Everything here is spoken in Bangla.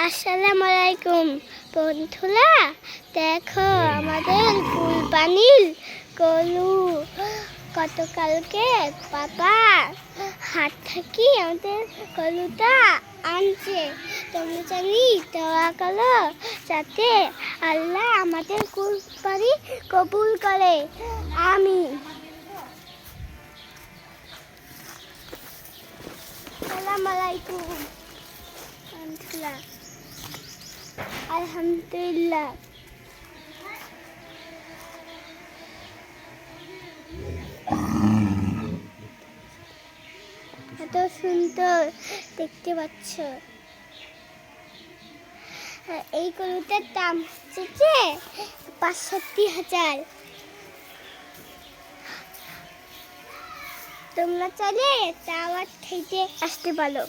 আসসালামু আলাইকুম বন্ধুরা, দেখো আমাদের ফুলবানির গরু গতকালকে বাবা হাট থেকে আমাদের গরুটা আনছে। তোমরা জানি দোয়া করো যাতে আল্লাহ আমাদের কুরবানি কবুল করে, আমিন। আসসালামু আলাইকুম বন্ধুরা, আলহামদুলিল্লাহ। এত সুন্দর দেখতে পাচ্ছ। এই গরুটার দাম হচ্ছে ৬৫,০০০। তোমরা চাইলে টাওয়ার থেকে আসতে পারো।